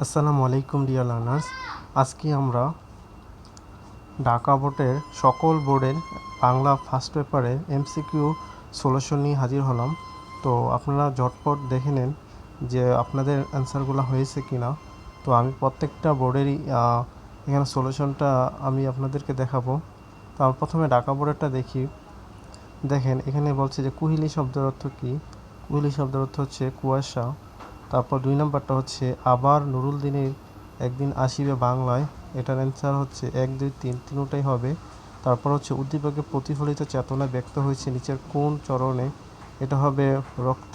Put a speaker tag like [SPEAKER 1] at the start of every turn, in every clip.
[SPEAKER 1] আসসালামু আলাইকুম dear learners. আজকে আমরা ঢাকা বোর্ডের সকল বোর্ডের বাংলা ফার্স্ট পেপারে এমসিকিউ সলিউশন নিয়ে হাজির হলাম। তো আপনারা ঝটপট দেখে নেন যে আপনাদের অ্যান্সারগুলো হয়েছে কি না। তো আমি প্রত্যেকটা বোর্ডেরই এখানে সলিউশনটা আমি আপনাদেরকে দেখাবো। তো আমি প্রথমে ঢাকা বোর্ডেরটা দেখি। দেখেন এখানে বলছে যে কুহেলি শব্দের অর্থ কী। কুহেলি শব্দের অর্থ হচ্ছে কুয়াশা। তারপর 2 নম্বরটা হচ্ছে আবার নুরুল দিনের একদিন আসিবে বাংলায়। এটার অ্যান্সার হচ্ছে 1, 2, 3 তিনটাই হবে। তারপর হচ্ছে উদ্দীপকে প্রতিফলিত চেতনা ব্যক্ত হয়েছে নিচের কোন চরণে। এটা হবে রক্ত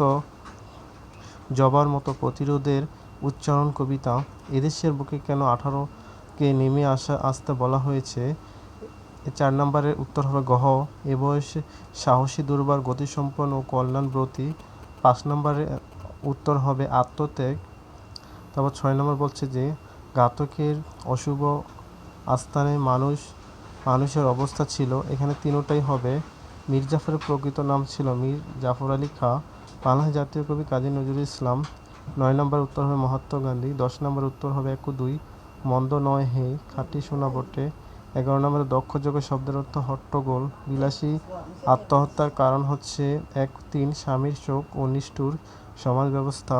[SPEAKER 1] জবার মতো প্রতিরোধের উচ্চারণ কবিতা। এদেশের বুকে কেন 18কে নেমে আসতে বলা হয়েছে। 4 নম্বরের উত্তর হবে গহ। এ বয়সে সাহসী দুর্বার গতিসম্পন্ন ও কল্যাণব্রতী। 5 নম্বরের উত্তর হবে আত্মত্যাগ। তারপর 6 নম্বর বলছে যে ঘাতকের অশুভ আস্থানে মানুষের অবস্থা ছিল। এখানে তিনটাই হবে। মীর জাফরের প্রকৃত নাম ছিল মীর জাফর আলী খাঁ। বাংলাদেশ জাতীয় কবি কাজী নজরুল ইসলাম। 9 নম্বর উত্তর হবে মহাত্মা গান্ধী। 10 নম্বর উত্তর হবে 1 ও 2 মন্দ নয় হে খাঁটি সোনা বটে। 11 নম্বরে দক্ষ যোগ শব্দের অর্থ হট্টগোল বিলাসী। আত্মহত্যার কারণ হচ্ছে 1, 3 স্বামীর শোক ও নিষ্ঠুর সমাজ ব্যবস্থা।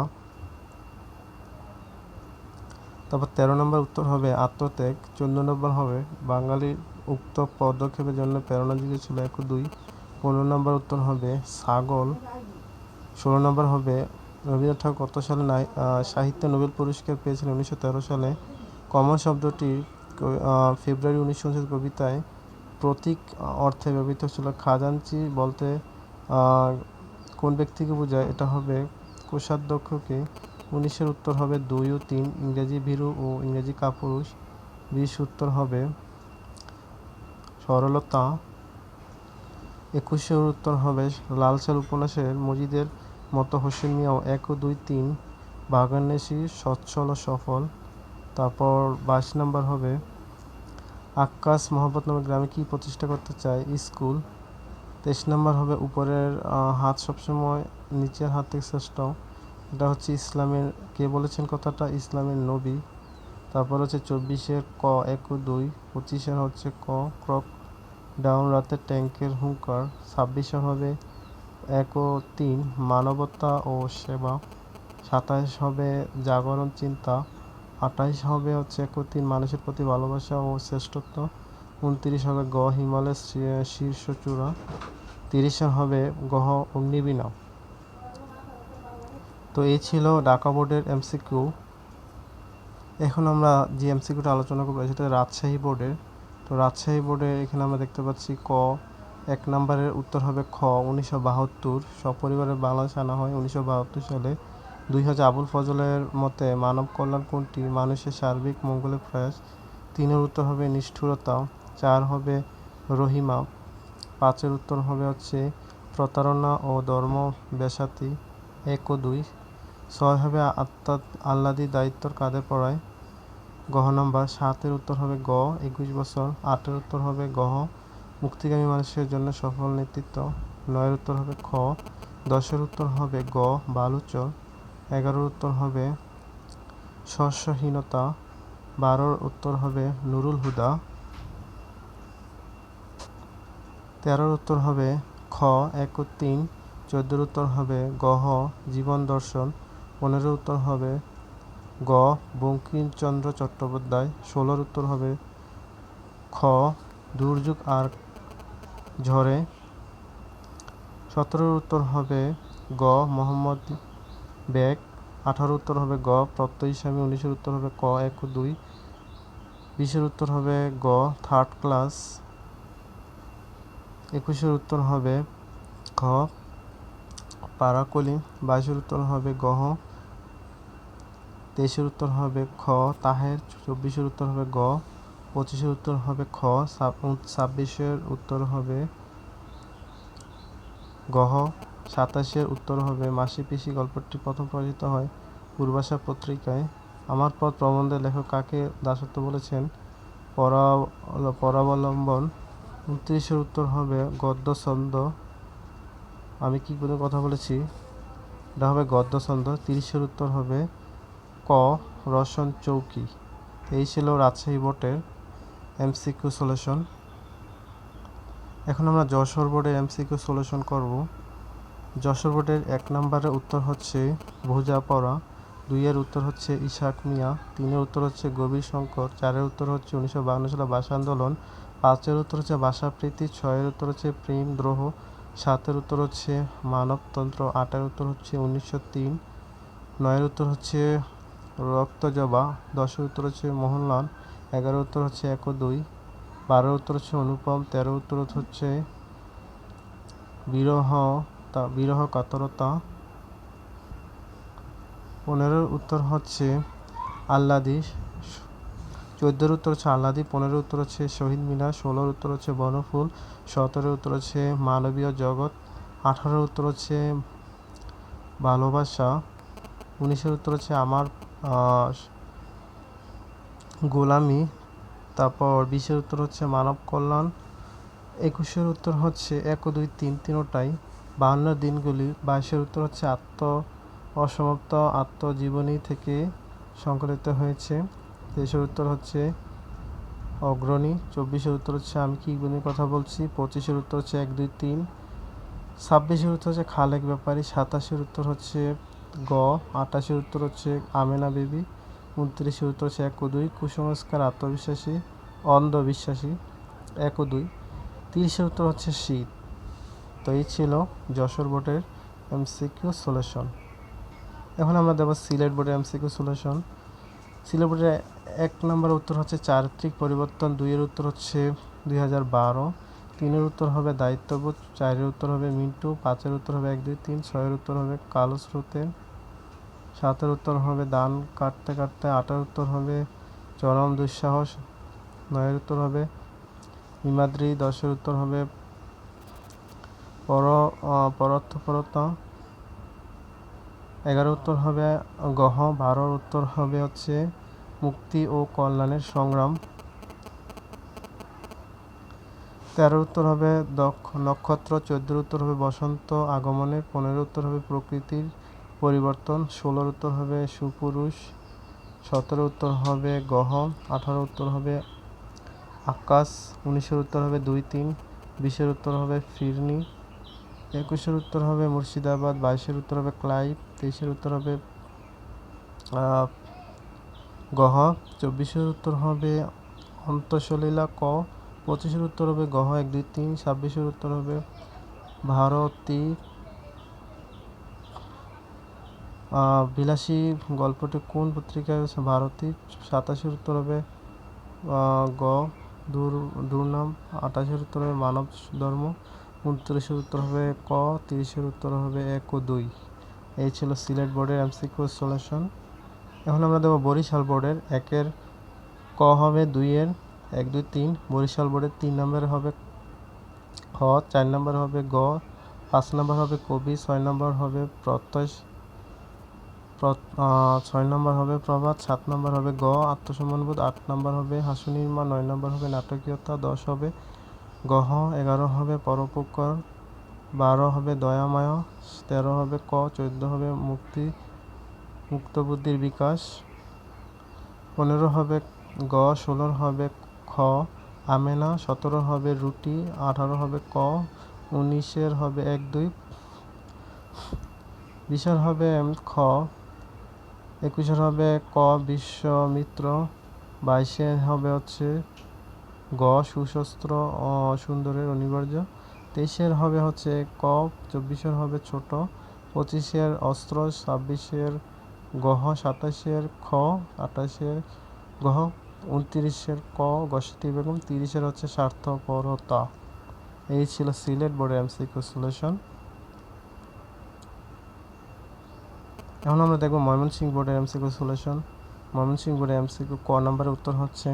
[SPEAKER 1] তারপর 13 নম্বর উত্তর হবে আত্মত্যাগ। 14 নম্বর হবে বাঙালির উক্ত পদক্ষেপের জন্য প্রেরণা জুগিয়েছিল 1 ও 2। 15 নম্বর উত্তর হবে ছাগল। 16 নম্বর হবে রবীন্দ্রনাথ ঠাকুর কত সালে সাহিত্যে নোবেল পুরস্কার পেয়েছিলেন? 1913 সালে। কমল শব্দটি ফেব্রুয়ারি 1929 কবিতায় প্রতীক অর্থে ব্যবহৃত ছিল। খাজাঞ্চি বলতে কোন ব্যক্তিকে বোঝায়? এটা হবে কোষাধ্যক্ষকে। 19-এর উত্তর হবে 2 ও 3 ইংরেজি ভীরু ও ইংরেজি কাপুরুষ। 20 উত্তর হবে সরলতা। 21-এর উত্তর হবে লালসাল উপন্যাসের মজিদের মতো হোসেন মিয়াও। 1 ও 2, 3 বাগান্বেষী সচ্ছল ও সফল। তারপর 22 নম্বর হবে আক্কাস মোহাম্মদ নামে গ্রামে কি প্রতিষ্ঠা করতে চায়? স্কুল। 23 নম্বর হবে উপরের হাত সবসময় নিচের হাত থেকে শ্রেষ্ঠ। এটা হচ্ছে ইসলামের, কে বলেছেন কথাটা? ইসলামের নবী। তারপর হচ্ছে 24-এর ক 1 ও 2। 25-এর হচ্ছে ক ক্রক ডাউন রাতে ট্যাঙ্কের হুঙ্কার। 26-এর হবে 1 ও 3 মানবতা ও সেবা। 27 হবে জাগরণ চিন্তা। 28 হবে হচ্ছে 1 ও 3 মানুষের প্রতি ভালোবাসা ও শ্রেষ্ঠত্ব। 29 হবে গ হিমালয়ের শীর্ষ চূড়া। 30-এর হবে গহ অগ্নিবীণা। তো এই ছিল ঢাকা বোর্ডের এমসিকিউ। এখন আমরা যে এমসিকিউটা আলোচনা করবো সেটা রাজশাহী বোর্ডের। তো রাজশাহী বোর্ডে এখানে আমরা দেখতে পাচ্ছি ক 1 নম্বরের উত্তর হবে খ 1972 সপরিবারে বাংলাদেশে আনা হয় 1972 সালে। 2 হচ্ছে আবুল ফজলের মতে মানব কল্যাণ কোনটি? মানুষের সার্বিক মঙ্গলের প্রয়াস। 3-এর উত্তর হবে নিষ্ঠুরতা। 4 হবে রহিমা। 5-এর উত্তর হবে হচ্ছে প্রতারণা ও ধর্ম বেসাতি। 1 ও 2। 6 হবে আল্লাদি দায়িত্বর কাঁধে পড়ায়। গহ নাম্বার। 7-এর উত্তর হবে গ 21 বছর। 8-এর উত্তর হবে গহ মুক্তিগামী মানুষের জন্য সফল নেতৃত্ব। 9-এর উত্তর হবে খ। 10-এর উত্তর হবে গ বালুচর। 11-এর উত্তর হবে শস্যহীনতা। 12-এর উত্তর হবে নুরুল হুদা। 13-এর উত্তর হবে খ 1 ও 3। 14-এর উত্তর হবে গহ জীবন দর্শন। 15-এর উত্তর হবে গ বঙ্কিমচন্দ্র চট্টোপাধ্যায়। 16-এর উত্তর হবে খ দুর্যোগ আর ঝড়ে। 17-এর উত্তর হবে গ মোহাম্মদ বেগ। 18-এর উত্তর হবে গ প্রত্যয়ী স্বামী। 19-এর উত্তর হবে ক 1 ও 2। 20-এর উত্তর হবে গ থার্ড ক্লাস। 21-এর উত্তর হবে খ পারাকলি। 22-এর উত্তর হবে গহ। 23-এর উত্তর হবে খ তাহের। 24-এর উত্তর হবে গ। 25-এর উত্তর হবে খ। 26-এর উত্তর হবে গহ। 27-এর উত্তর হবে মাসি পিসি। গল্পটি প্রথম প্রকাশিত হয় পূর্বাশা পত্রিকায়। আমার পথ প্রবন্ধের লেখক কাকে দাসত্ব বলেছেন? পরাবলম্বন। 29-এর উত্তর হবে গদ্য ছন্দ। আমি কি কথা বলেছি? এটা হবে গদ্য ছন্দ। 30-এর উত্তর হবে ক রসন চৌকি। এই ছিল রাজশাহী বোর্ডের এমসিকিউ সলিউশন। এখন আমরা যশোর বোর্ডের এমসিকিউ সলিউশন করব। যশোর বোর্ডের 1 নম্বরের উত্তর হচ্ছে ভুজাপড়া, 2-এর উত্তর হচ্ছে ইশাক মিয়া, 3-এর উত্তর হচ্ছে গভীর শঙ্কর, 4-এর উত্তর হচ্ছে 1952 সালে ভাষা আন্দোলন, 5-এর উত্তর হচ্ছে ভাষাপ্রীতি, 6-এর উত্তর হচ্ছে প্রেম দ্রোহ, 7-এর উত্তর হচ্ছে মানবতন্ত্র, 8-এর উত্তর হচ্ছে 1903, 9-এর উত্তর হচ্ছে রক্তজবা, 10-এর উত্তর হচ্ছে মোহনলাল, 11-এর উত্তর হচ্ছে 1 ও 2, 12-এর উত্তর হচ্ছে অনুপম, 13-এর উত্তর হচ্ছে বিরহ কাতরতা, 15-এর উত্তর হচ্ছে আহ্লাদি, 14-এর উত্তর হচ্ছে আহ্লাদি, 15-এর উত্তর হচ্ছে শহীদ মিনার, 16-এর উত্তর হচ্ছে বনফুল, 17-এর উত্তর হচ্ছে মানবীয় জগৎ, 18-এর উত্তর হচ্ছে ভালোবাসা, 19-এর উত্তর হচ্ছে আমার গোলামি, তারপর 20-এর উত্তর হচ্ছে মানব কল্যাণ, 21-এর উত্তর হচ্ছে 1 ও 2, 3 তিনোটাই, 52 দিনগুলি, 22-এর উত্তর হচ্ছে অসমাপ্ত আত্মজীবনী থেকে সংকলিত হয়েছে, 23-এর উত্তর হচ্ছে অগ্রণী, 24-এর উত্তর হচ্ছে আমি কি গুণের কথা বলছি, 25-এর উত্তর হচ্ছে 1, 2, 3, 26-এর উত্তর হচ্ছে খালেক ব্যাপারী, 27-এর উত্তর হচ্ছে গ, 28-এর উত্তর হচ্ছে আমেনা বিবি, 29-এর উত্তর হচ্ছে 1 ও 2, কুসংস্কার আত্মবিশ্বাসী অন্ধবিশ্বাসী, 1 ও 2, 30-এর উত্তর হচ্ছে শীত। তো এই ছিল যশোর বোর্ডের এমসিকিউ সলিউশন। এখন আমরা দেব সিলেট বোর্ডের এমসিকিউ সলিউশন। সিলেট বোর্ডের 1 নম্বর উত্তর হচ্ছে চারিত্রিক পরিবর্তন, 2-এর উত্তর হচ্ছে 2012, 3-এর উত্তর হবে দায়িত্ববোধ, 4-এর উত্তর হবে মিন্টু, 5-এর উত্তর হবে 1, 2, 3, 6-এর উত্তর হবে কালো স্রোতের, 7-এর উত্তর হবে দান কাটতে কাটতে, 8-এর উত্তর হবে চরম দুঃসাহস, 9-এর উত্তর হবে হিমাদ্রি, 10-এর উত্তর হবে পরোত্তপরতা, 11-এর উত্তর হবে গহ, 12-এর উত্তর হবে হচ্ছে মুক্তি ও কল্যাণের সংগ্রাম, 13-এর উত্তর হবে নক্ষত্র, 14-এর উত্তর হবে বসন্ত আগমনে, 15-এর উত্তর হবে প্রকৃতির পরিবর্তন, 16-এর উত্তর হবে সুপুরুষ, 17-এর উত্তর হবে গহ, 18-এর উত্তর হবে আকাশ, 19-এর উত্তর হবে 2, 3, 20-এর উত্তর হবে ফিরনি, 21-এর উত্তর হবে মুর্শিদাবাদ, 22-এর উত্তর হবে ক্লাইভ, 23-এর উত্তর হবে গহ, 24-এর উত্তর হবে অন্তঃসলীলা ক, 25-এর উত্তর হবে গহ 1, 2, 3, 26-এর উত্তর হবে ভারতী বিলাসী গল্পটি কোন পত্রিকায় আছে? ভারতী। 27-এর উত্তর হবে গ দুর্নাম, 28-এর উত্তর হবে মানব ধর্ম, 29-এর উত্তর হবে ক, 30-এর উত্তর হবে 1 ও 2। এই ছিল সিলেট বোর্ডের এমসিকিউ সলিউশন। এখন আমরা দেবো বরিশাল বোর্ডের 1-এর ক হবে 2-এর 1, 2, 3, বরিশাল বোর্ডের 3 নম্বরে হবে খ, 4 নম্বর হবে গ, 5 নম্বর হবে কবি, 6 নম্বর হবে প্রত্যয়, 6 নম্বর হবে প্রবাদ, 7 নম্বর হবে গ আত্মসম্মানবোধ, 8 নম্বর হবে হাস্যনির্মা, 9 নম্বর হবে নাটকীয়তা, 10 হবে গহ, 11 হবে পরোপকার, 12 হবে দয়াময়, 13 হবে ক, 14 হবে মুক্তবুদ্ধির বিকাশ, 15 হবে গ, 16 হবে খ আমেনা, 17 হবে রুটি, 18 হবে ক, 19-এর হবে 1, 2, 20-এর হবে খ, 21-এর হবে ক বিশ্বমিত্র, 22-এর হবে হচ্ছে গ সুশস্ত্র সুন্দরের অনিবার্য, 23-এর হবে হচ্ছে ক, 24-এর হবে ছোট, 25-এর অস্ত্র, 26-এর গহ, 27-এর খ, 28-এর গহ, 29-এর ক গসতি বেগম, 30-এর হচ্ছে স্বার্থপরতা। এই ছিল সিলেট বোর্ডের এমসিকিউ সলিউশন। এখন আমরা দেখব ময়মনসিংহ বোর্ডের এমসিকিউ সলিউশন। ময়মনসিংহ বোর্ডের এমসিকিউ ক নম্বরের উত্তর হচ্ছে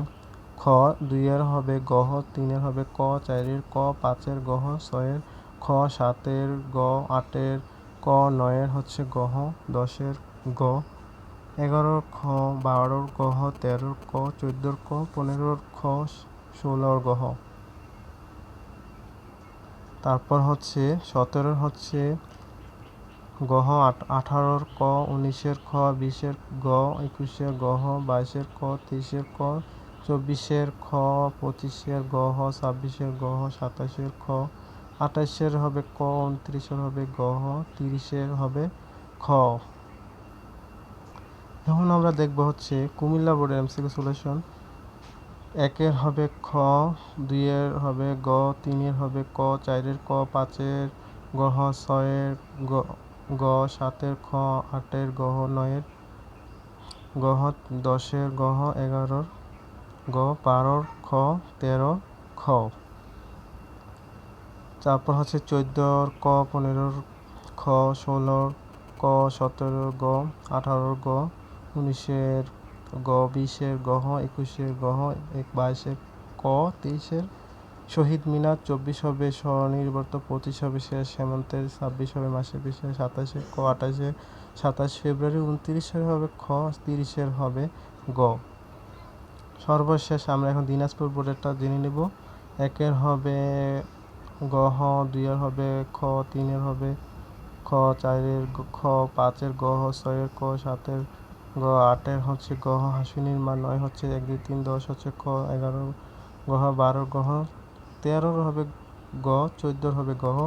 [SPEAKER 1] খ, 2-এর হবে গহ, 3-এর হবে ক, 4-এর ক, 5-এর গহ, 6-এর খ, 7-এর গ, 8-এর ক, 9-এর হচ্ছে গহ, 10-এর গ, 11-র খ, 12-র গহ, 13-র ক, 14-র ক, 15-র খ, 16-র গহ। তারপর হচ্ছে 17-এর হচ্ছে গহ 18-র ক, 19-এর খ, 20-এর গ, 21-এর গহ, 22-এর ক, 23-এর ক, 24-এর খ, 25-এর গহ, 26-এর গহ, 27-এর খ, 28-এর হবে ক, 29-এর হবে গহ, 30-এর হবে খ। এখন আমরা দেখব হচ্ছে কুমিল্লা বোর্ডের এমসিকিউ সলিউশন। 1-এর হবে খ, 2-এর হবে গ, 3-এর হবে ক, 4-এর ক, 5-এর গহ, 6-এর গ, 7-এর খ, 8-এর গহ, 9-এর গহ, 10-এর গহ, 11-র গ, 12-র খ, 13-র খ। তারপর হচ্ছে 14-র ক, 15-র খ, 16-র ক, 17-র গ, 18-র গ, 19-এর গ, 20-এর গহ, 21-এর গহ, 22-এর ক, 23-এর শহীদ মিনার, 24 হবে স্বনির্ভর, 25 হবে শেষ হেমন্তের, 26 হবে মাসের পিছে, 27-এর ক, 27 ফেব্রুয়ারি, 29-এর হবে খ, 30-এর হবে গ। সর্বশেষ আমরা এখন দিনাজপুর বোর্ডেরটা জেনে নেব। 1-এর হবে গহ, 2-এর হবে খ, 3-এর হবে খ, 4-এর খ, 5-এর গহ, 6-এর ক, 7-এর গ, 8-এর হচ্ছে গহ হাসিনির মা, 9 হচ্ছে 1, 2, 3, 10 হচ্ছে খ, 11-র গহ, 12-র গহ, 13-র হবে গ, 14-র হবে গহ,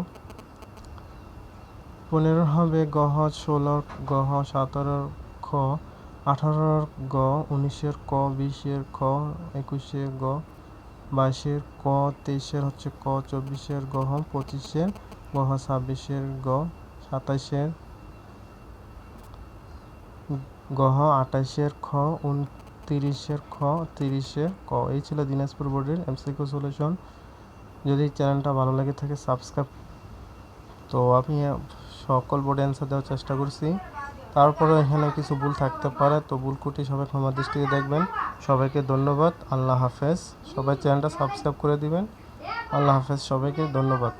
[SPEAKER 1] 15-র হবে গহ, 16-র গহ, 17-র খ, 18-র গ, 19-এর ক, 20-এর খ, 21-এর গ, 22-এর ক, 23-এর হচ্ছে ক, 24-এর গহ, 25-এর গহ, 26-এর গ, 27-এর গহ, 28-এর খ, 29-এর খ, 30-এর ক। এই ছিল দিনাজপুর বোর্ডের এমসিকিউ সলিউশন। যদি চ্যানেলটা ভালো লাগে থাকে সাবস্ক্রাইব। তো আমি সকল বোর্ডে অ্যান্সার দেওয়ার চেষ্টা করছি, তারপরে এখানে কিছু ভুল থাকতে পারে, তো ভুল কুটি সবাই ক্ষমা দৃষ্টিতে দেখবেন। সবাইকে ধন্যবাদ, আল্লাহ হাফেজ। সবাই চ্যানেলটা সাবস্ক্রাইব করে দিবেন। আল্লাহ হাফেজ, সবাইকে ধন্যবাদ।